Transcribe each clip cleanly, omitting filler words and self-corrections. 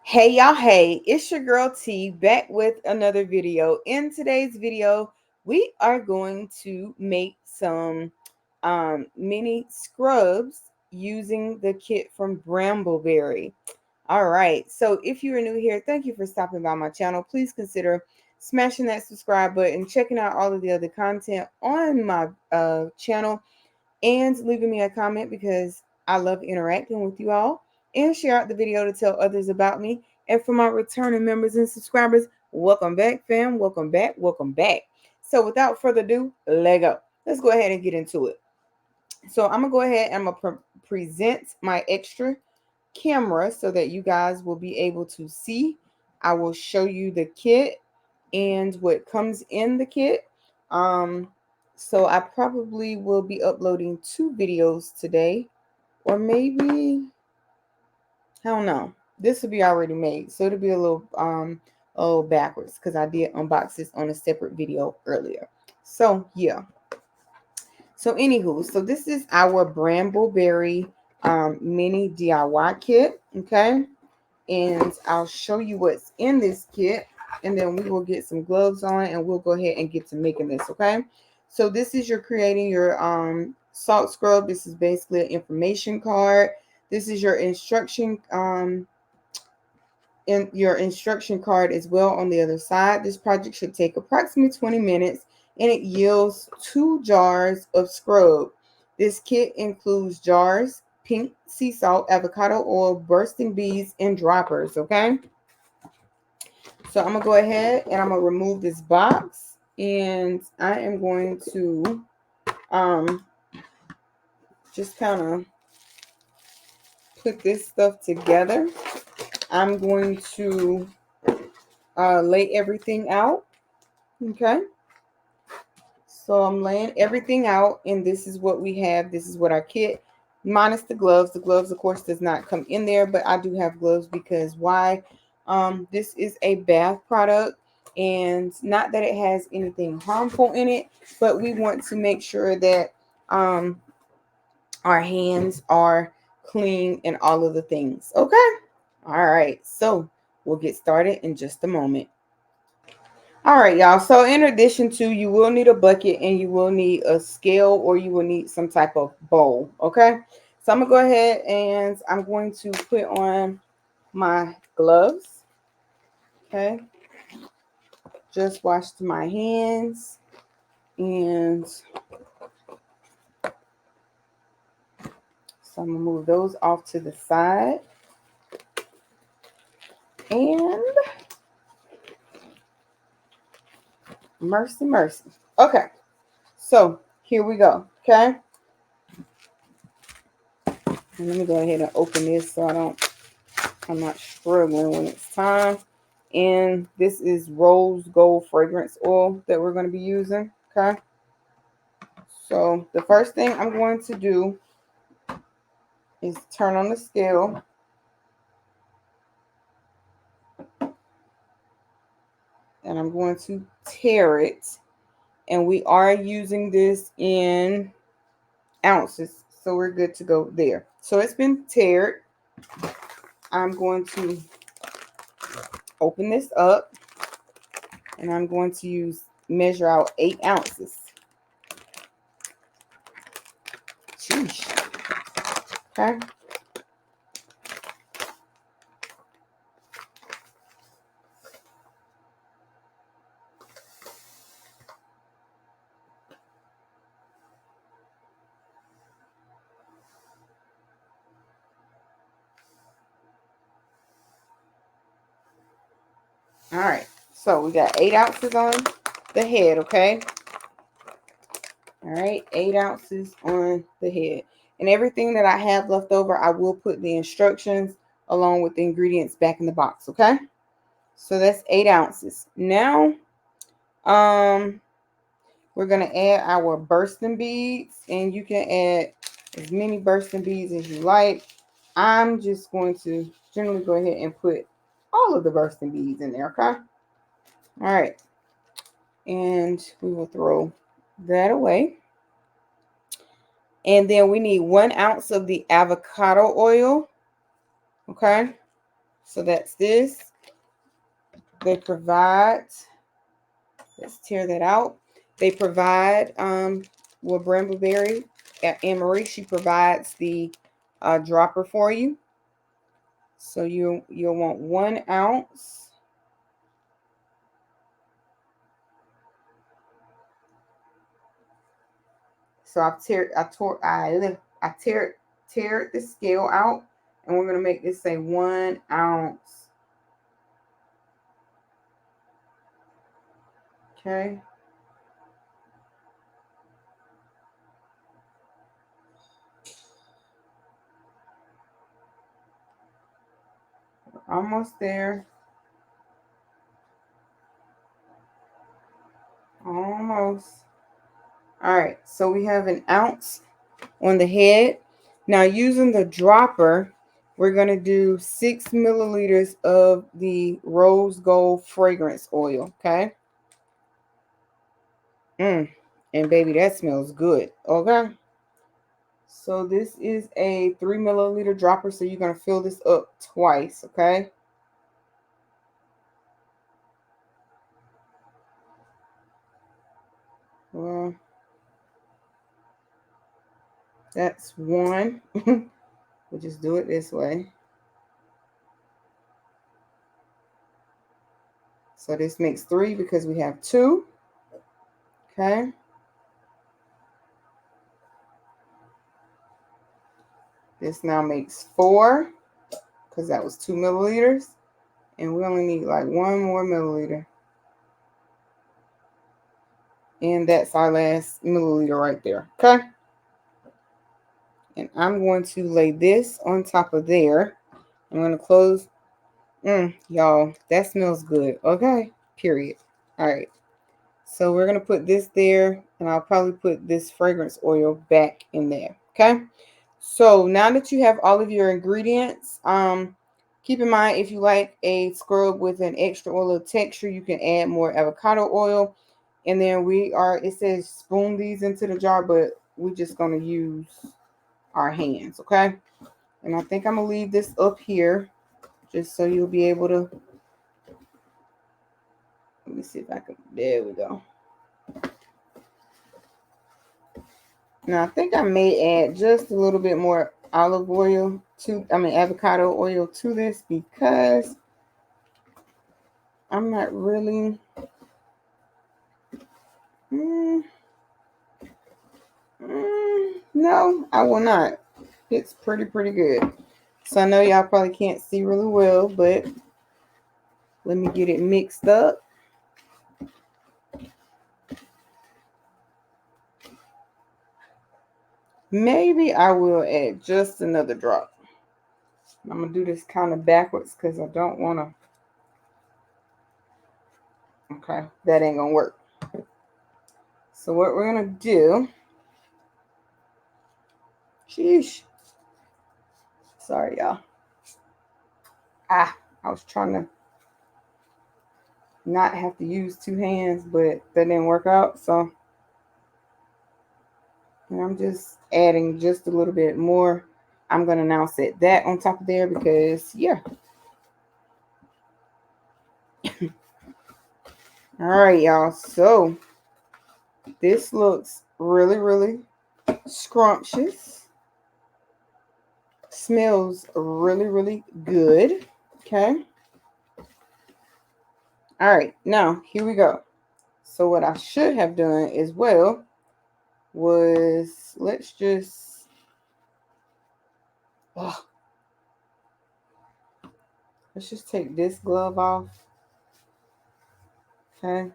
Hey y'all, hey, it's your girl T back with another video. In today's video, we are going to make some mini scrubs using the kit from Brambleberry. All right, so if you are new here, thank you for stopping by my channel. Please consider smashing that subscribe button, checking out all of the other content on my channel, and leaving me a comment because I love interacting with you all, and share out the video to tell others about me. And for my returning members and subscribers, welcome back, fam. Welcome back. Welcome back. So without further ado, let go. Let's go ahead and get into it. So I'm gonna go ahead and I'm gonna present my extra camera so that you guys will be able to see. I will show you the kit and what comes in the kit. So I probably will be uploading 2 videos today, or maybe, I don't know. This will be already made, so it'll be a little backwards because I did unbox this on a separate video earlier. So yeah. So anywho, so this is our Brambleberry mini DIY kit, okay? And I'll show you what's in this kit, and then we will get some gloves on and we'll go ahead and get to making this, okay? So this is your creating your salt scrub. This is basically an information card. This is your instruction in your instruction card as well on the other side. This project should take approximately 20 minutes and it yields 2 jars of scrub. This kit includes jars, pink sea salt, avocado oil, bursting beads, and droppers, okay? So I'm gonna go ahead and I'm gonna remove this box, and I am going to just kind of put this stuff together. I'm going to lay everything out, okay? So I'm laying everything out, and this is what we have. This is what our kit, minus the gloves. The gloves, of course, does not come in there, but I do have gloves because why? This is a bath product, and not that it has anything harmful in it, but we want to make sure that our hands are clean and all of the things. Okay. All right. So we'll get started in just a moment. All right, y'all. So in addition to, you will need a bucket and you will need a scale, or you will need some type of bowl. Okay. So I'm going to go ahead and I'm going to put on my gloves. Okay. Just washed my hands, and so I'm going to move those off to the side. And mercy, mercy. Okay. So here we go. Okay. And let me go ahead and open this so I'm not struggling when it's time. And this is rose gold fragrance oil that we're going to be using. Okay. So the first thing I'm going to do is turn on the scale. And I'm going to tare it. And we are using this in ounces, so we're good to go there. So it's been tared. I'm going to open this up, and I'm going to measure out 8 ounces. Sheesh. Okay. All right, so we got 8 ounces on the head, okay? All right, 8 ounces on the head. And everything that I have left over, I will put the instructions along with the ingredients back in the box, okay? So that's 8 ounces. Now, we're going to add our bursting beads, and you can add as many bursting beads as you like. I'm just going to generally go ahead and put all of the bursting beads in there, okay? All right. And we will throw that away. And then we need 1 ounce of the avocado oil. Okay. So that's this. They provide, let's tear that out. They provide, with Brambleberry, Anne-Marie, she provides the dropper for you. So you'll want 1 ounce. So I tear the scale out, and we're gonna make this say 1 ounce. Okay. Almost there. Almost. All right, so we have 1 ounce on the head. Now using the dropper, we're going to do 6 milliliters of the rose gold fragrance oil, okay? And baby, that smells good, okay? So this is a 3 milliliter dropper, so you're going to fill this up twice, okay? Well, that's 1. We'll just do it this way. So this makes 3 because we have 2. Okay. This now makes 4 because that was 2 milliliters. And we only need like 1 more milliliter. And that's our last milliliter right there. Okay. And I'm going to lay this on top of there. I'm going to close. Y'all, that smells good. Okay. Period. All right. So we're going to put this there, and I'll probably put this fragrance oil back in there. Okay. So now that you have all of your ingredients, keep in mind, if you like a scrub with an extra oil of texture, you can add more avocado oil. And then it says spoon these into the jar, but we're just going to use our hands. Okay. And I think I'm going to leave this up here just so you'll be able to, let me see if I can, there we go. Now I think I may add just a little bit more avocado oil to this because I'm not really, no, I will not. It's pretty good. So I know y'all probably can't see really well, but let me get it mixed up. Maybe I will add just another drop. I'm going to do this kind of backwards because I don't want to. Okay, that ain't going to work. So what we're going to do. Sheesh. Sorry, y'all. I was trying to not have to use 2 hands, but that didn't work out. So, and I'm just adding just a little bit more. I'm going to now set that on top of there because, yeah. All right, y'all. So this looks really scrumptious. Smells really good. Okay. All right. Now, here we go. So what I should have done as well was let's just take this glove off. Okay.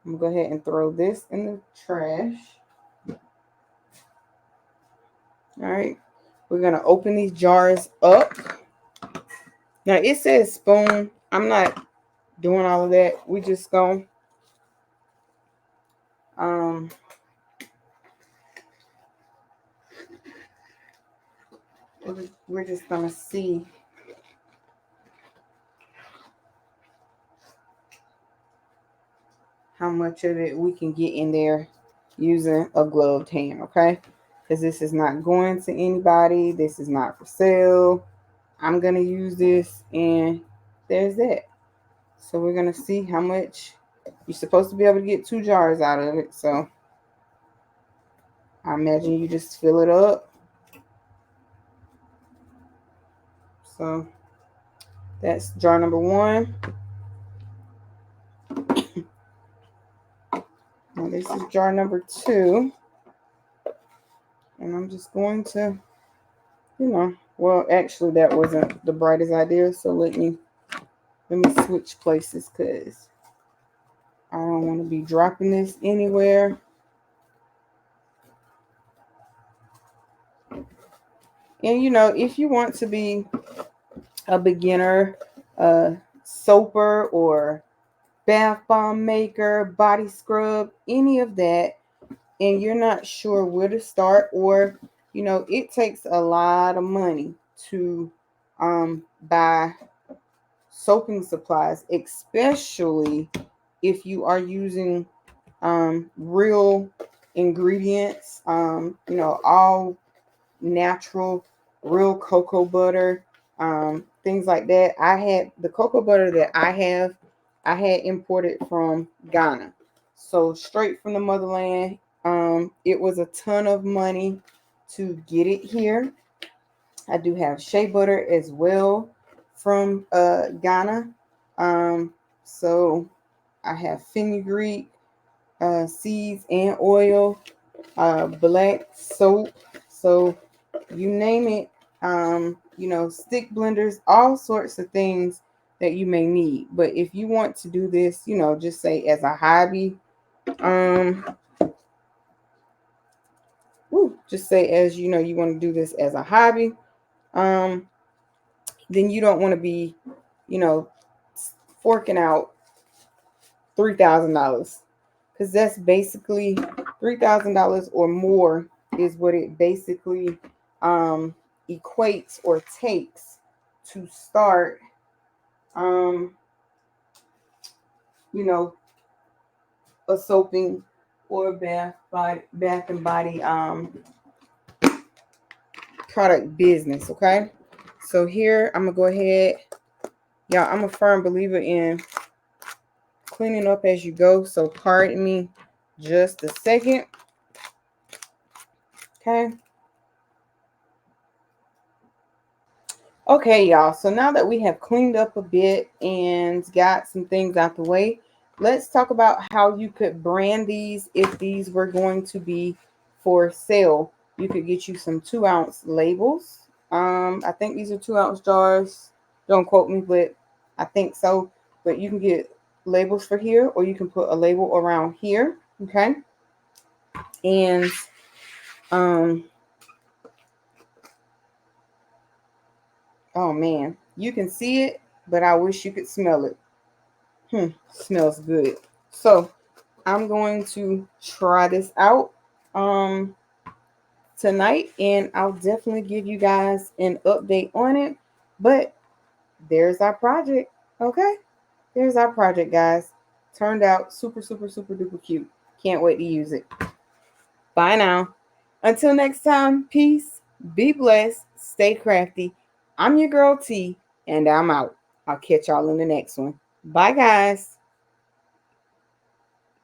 I'm going to go ahead and throw this in the trash. All right. We're going to open these jars up. Now, it says spoon. I'm not doing all of that. We just going we're just going to see how much of it we can get in there using a gloved hand, okay? Because this is not going to anybody. This is not for sale. I'm going to use this, and there's that. So we're going to see how much. You're supposed to be able to get 2 jars out of it. So I imagine you just fill it up. So that's jar number 1. Now this is jar number 2. And I'm just going to, well, actually that wasn't the brightest idea. So let me switch places, because I don't want to be dropping this anywhere. And if you want to be a beginner soaper or bath bomb maker, body scrub, any of that, and you're not sure where to start, or it takes a lot of money to buy soaping supplies, especially if you are using real ingredients, all natural, real cocoa butter, things like that. I had the cocoa butter that I had imported from Ghana, so straight from the motherland. It was a ton of money to get it here. I do have shea butter as well from Ghana. So I have fenugreek seeds and oil, black soap. So you name it, stick blenders, all sorts of things that you may need. But if you want to do this, just say as a hobby, just say as you want to do this as a hobby, then you don't want to be, forking out $3,000, because that's basically $3,000 or more is what it basically equates or takes to start, a soaping or bath and body product business. Okay, so here I'm gonna go ahead, y'all. I'm a firm believer in cleaning up as you go, so pardon me just a second. Okay, y'all, so now that we have cleaned up a bit and got some things out the way, let's talk about how you could brand these if these were going to be for sale. You could get you some 2-ounce labels. I think these are 2-ounce jars. Don't quote me, but I think so. But you can get labels for here, or you can put a label around here. Okay. And oh man, you can see it, but I wish you could smell it. Smells good. So I'm going to try this out tonight, and I'll definitely give you guys an update on it. But there's our project. Okay, there's our project, guys. Turned out super, super, super duper cute. Can't wait to use it. Bye now. Until next time, peace, be blessed, stay crafty. I'm your girl T, and I'm out. I'll catch y'all in the next one. Bye, guys.